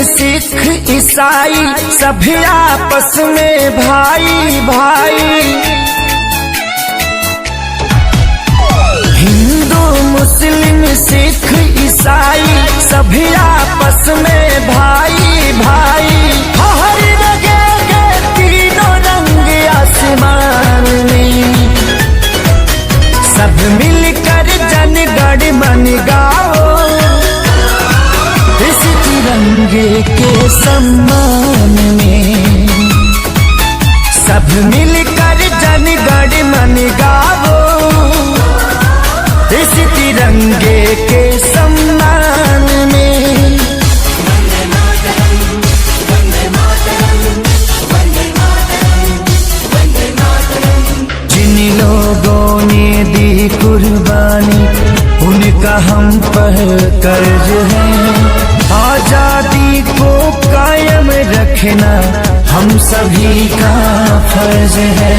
सिख ईसाई सभी आपस में भाई भाई। हिंदू मुस्लिम सिख ईसाई सभी आपस में भाई भाई। हर जगह तीनों रंग आसमान में, सब मिलकर जन गण मन गाओ, इस तिरंगे के सम्मान में। सब मिलकर जन गण मन गाओ, इस तिरंगे के सम्मान में। जिन लोगों ने दी कुर्बानी उनका हम पर कर्ज है। आजादी को कायम रखना हम सभी का फर्ज है।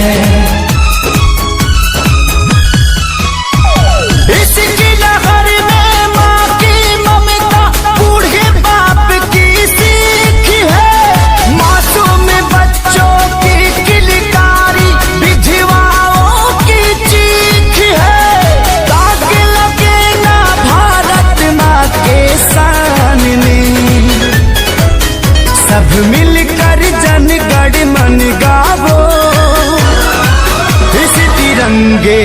इसकी लहर में माँ की ममता बूढ़े बाप की सीख है। मासूम बच्चों की किलकारी विधवाओं की चीख है। दाग लगे ना भारत माँ के शान में, सब मिलकर जन गण मन गावो, इस तिरंगे